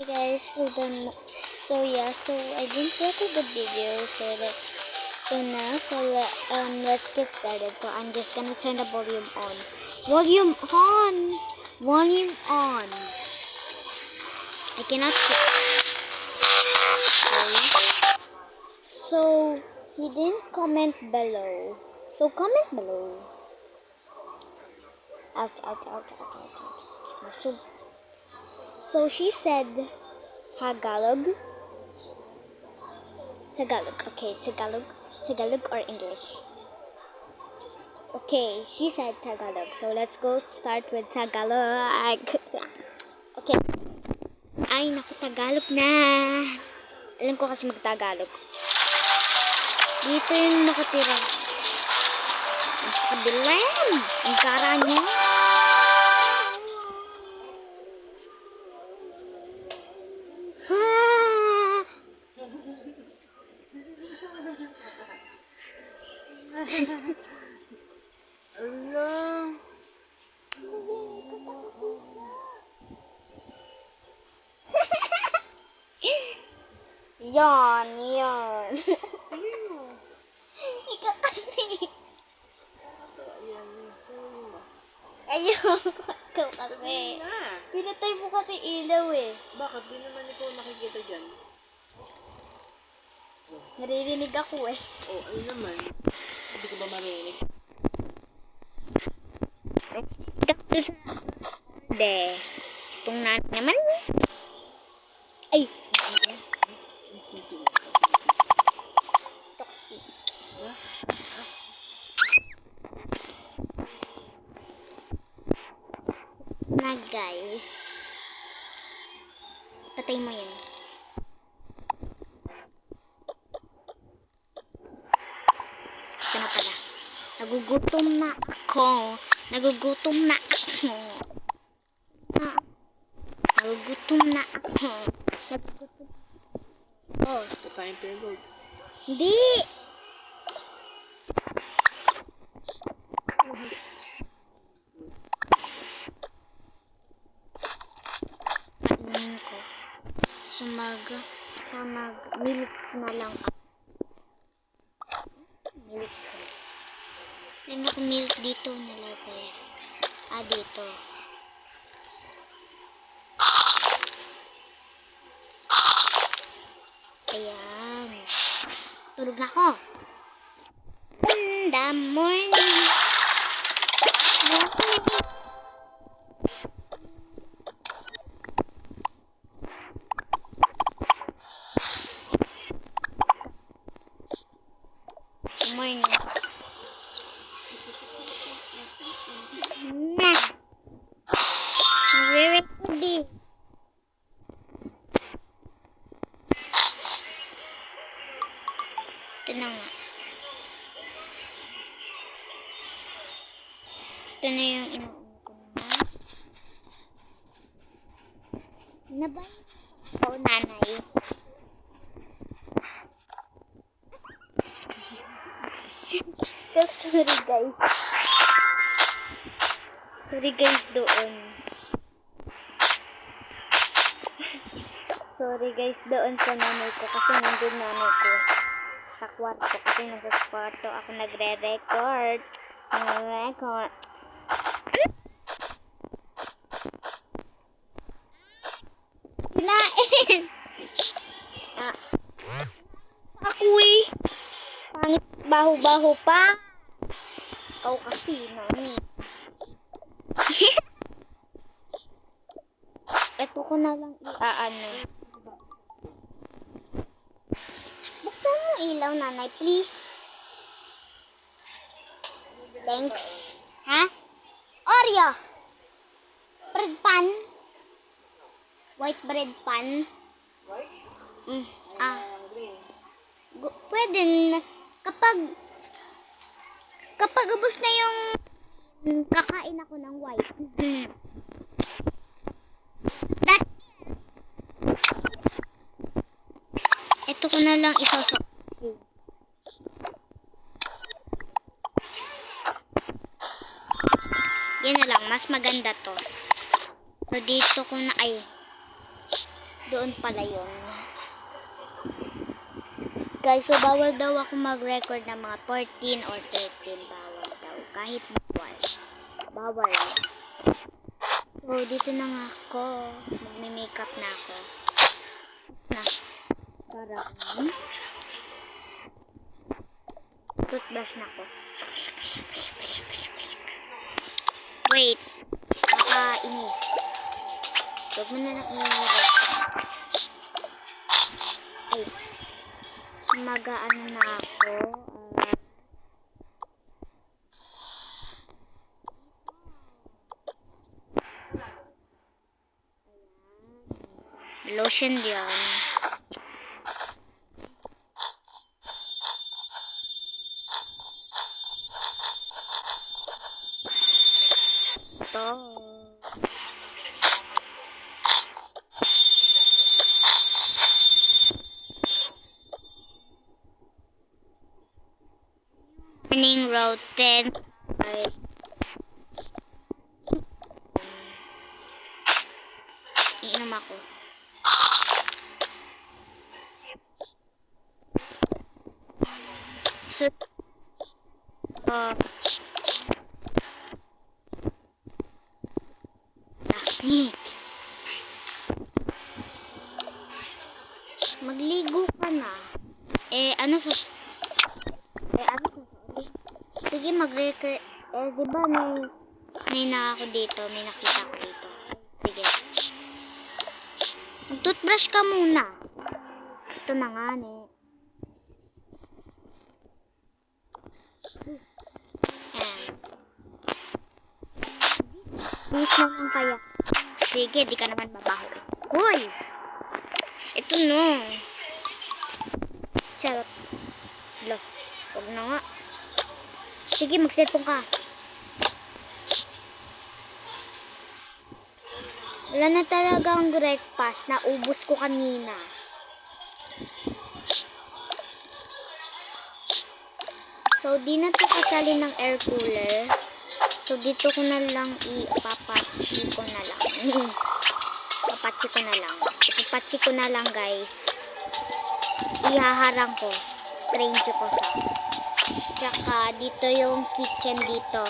Guys, hold on. So I didn't record the video, let's get started. So I'm just gonna turn the volume on. Volume on. Volume on. I cannot see. So he didn't comment below. So comment below. Ouch, ouch, ouch, ouch, ouch, ouch. So she said Tagalog. Okay, Tagalog or English. Okay, she said Tagalog. So let's go start with Tagalog. Okay. Ay, naku, Tagalog na. Alam ko kasi mag-Tagalog. Dito yung nakatira. Ang kabilang. Ang kara niya. Allah. Yan. Ikaw kasi. Ayun. Ikaw kasi. Pinatay mo kasi ilaw eh. Bakit? Di naman ikaw nakikita dyan. Naririnig ako eh. Oh, ano naman? Hindi ko ba marinig? De. Itong naman. Ay. Toxic. Na guys. Patay mo yan. Ito na pala. Nagugutom na ako. Nagugutom na ako. Oh. Kakain pa yung gold. Hindi. Kainin ko. Milk na lang ako. Milk ko. Meron ako milk dito nilagay. Dito. Ayan. Tulog na ako. In the morning. Good morning. Very good. Ito na nga. Ito na yung inuuna ko na. Nabay ko, nanay. Sorry guys. Sorry guys doon. Sorry guys doon sa nanay ko kasi nandun nanay ko sa kwarto kasi nasa kwarto ako nagre-record. Kinain! Ako eh. Pangit, baho-baho pa. Ikaw kasi, nani. Ito ko na lang iaano. Buksan mo ilaw, nanay, please. Thanks. Ha? Oreo. Bread pan. White bread pan. White? Green. Pwede na. Kapag ubos na yung kakain ako ng white. Ito ko na lang isasok. Yan na lang, mas maganda to. So dito ko na Doon pala yun. Guys, so bawal daw ako mag-record ng mga 14 or 13. Bawal daw. Kahit bawal. Bawal. So, dito na nga ako. Magme-makeup na ako. Na. Parang. Toothbrush na ako. Wait. Nakainis. Huwag mo na lang iinit. Ay. Mag-ano na ako. Lotion yan. Ito. Morning routine. Iinom ako. So, magligo ka na. Ano sa sige, mag-record. Diba may na ako dito, may nakita ko dito. Sige. Mag-toothbrush ka muna. Ito na nga, Please naman kaya. Sige, di ka naman babaho. Hoy! Ito no. Charot. Lo, huwag na nga. Sige, mag-cellphone ka. Wala na talagang breakfast. Naubos ko kanina. So, di na to kasali ng air cooler. So, dito ko na lang ipapatsi ko na lang. Ipapatsi ko na lang, guys. Ihaharang ko. Strange ko sa. Tsaka, dito yung kitchen dito.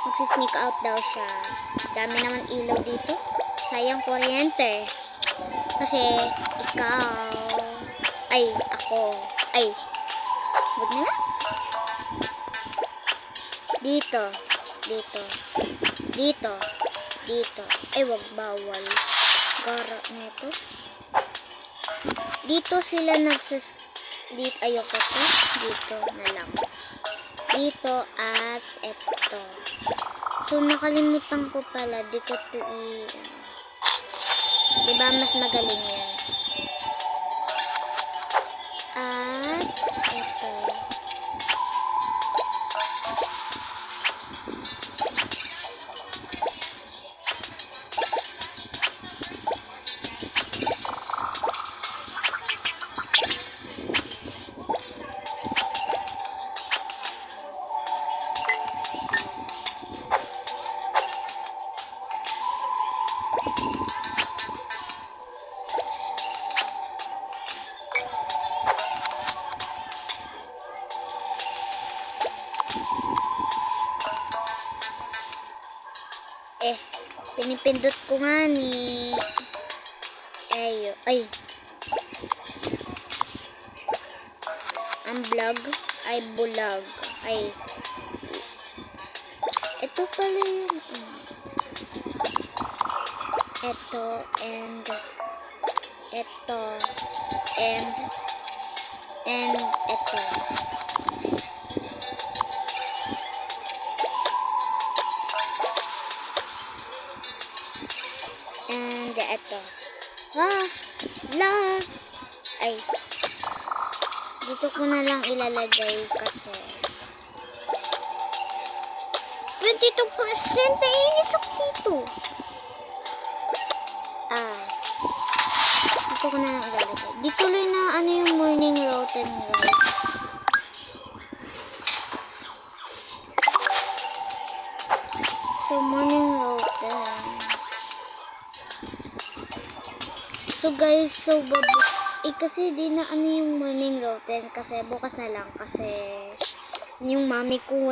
Magsisneak out daw siya. Dami naman ilaw dito. Sayang kuryente. Kasi, ikaw. Ay, ako. Ay. Huwag na nga. Dito. Ay, wag, bawal. Gara nito. Dito sila dito, ayoko to. Dito na lang. Dito at eto. So, nakalimutan ko pala. Dito to diba, mas magaling yan. At eto. Pinipindot ko nga ni ay ang vlog ay bulag ay ito pala yun ito and ito and ito and ito ay dito ko na lang ilalagay kasi 22% ay inisok dito. Dito ko na lang ilalagay. Di tuloy na ano yung morning routine, guys. So, morning routine. So guys, kasi di na ano yung morning routine kasi bukas na lang kasi yung mami ko